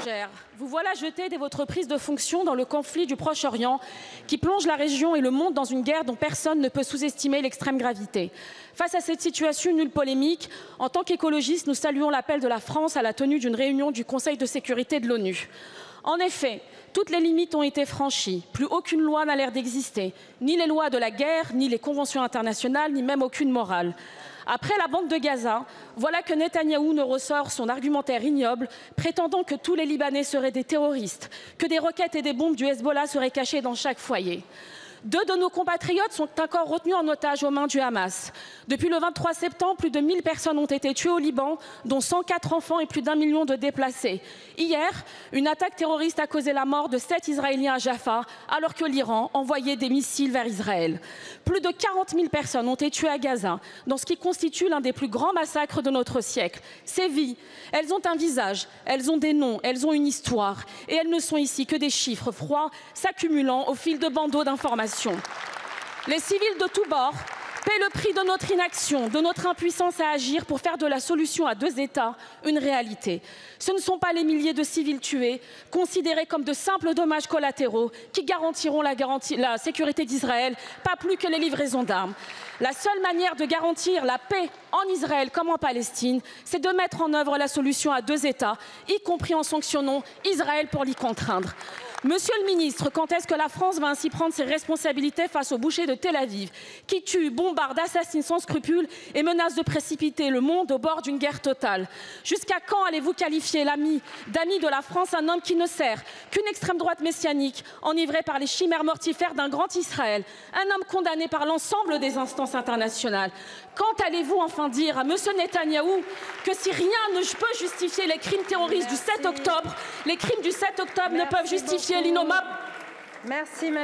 étrangère, vous voilà jeté dès votre prise de fonction dans le conflit du Proche-Orient qui plonge la région et le monde dans une guerre dont personne ne peut sous-estimer l'extrême gravité. Face à cette situation, nulle polémique, en tant qu'écologistes, nous saluons l'appel de la France à la tenue d'une réunion du Conseil de sécurité de l'ONU. En effet, toutes les limites ont été franchies. Plus aucune loi n'a l'air d'exister. Ni les lois de la guerre, ni les conventions internationales, ni même aucune morale. Après la bande de Gaza, voilà que Netanyahou nous ressort son argumentaire ignoble, prétendant que tous les Libanais seraient des terroristes, que des roquettes et des bombes du Hezbollah seraient cachées dans chaque foyer. 2 de nos compatriotes sont encore retenus en otage aux mains du Hamas. Depuis le 23 septembre, plus de 1000 personnes ont été tuées au Liban, dont 104 enfants et plus d'1 million de déplacés. Hier, une attaque terroriste a causé la mort de 7 Israéliens à Jaffa, alors que l'Iran envoyait des missiles vers Israël. Plus de 40 000 personnes ont été tuées à Gaza, dans ce qui constitue l'un des plus grands massacres de notre siècle. Ces vies, elles ont un visage, elles ont des noms, elles ont une histoire. Et elles ne sont ici que des chiffres froids s'accumulant au fil de bandeaux d'informations. Les civils de tous bords paient le prix de notre inaction, de notre impuissance à agir pour faire de la solution à 2 États une réalité. Ce ne sont pas les milliers de civils tués, considérés comme de simples dommages collatéraux, qui garantiront la sécurité d'Israël, pas plus que les livraisons d'armes. La seule manière de garantir la paix en Israël comme en Palestine, c'est de mettre en œuvre la solution à 2 États, y compris en sanctionnant Israël pour l'y contraindre. Monsieur le ministre, quand est-ce que la France va ainsi prendre ses responsabilités face aux bouchers de Tel Aviv, qui tuent, bombardent, assassinent sans scrupule et menacent de précipiter le monde au bord d'une guerre totale? Jusqu'à quand allez-vous qualifier d'ami de la France un homme qui ne sert qu'une extrême droite messianique, enivrée par les chimères mortifères d'un grand Israël, un homme condamné par l'ensemble des instances internationales? Quand allez-vous enfin dire à monsieur Netanyahou que si rien ne peut justifier les crimes terroristes du 7 octobre, les crimes du 7 octobre ne peuvent justifier l'innommable? Merci.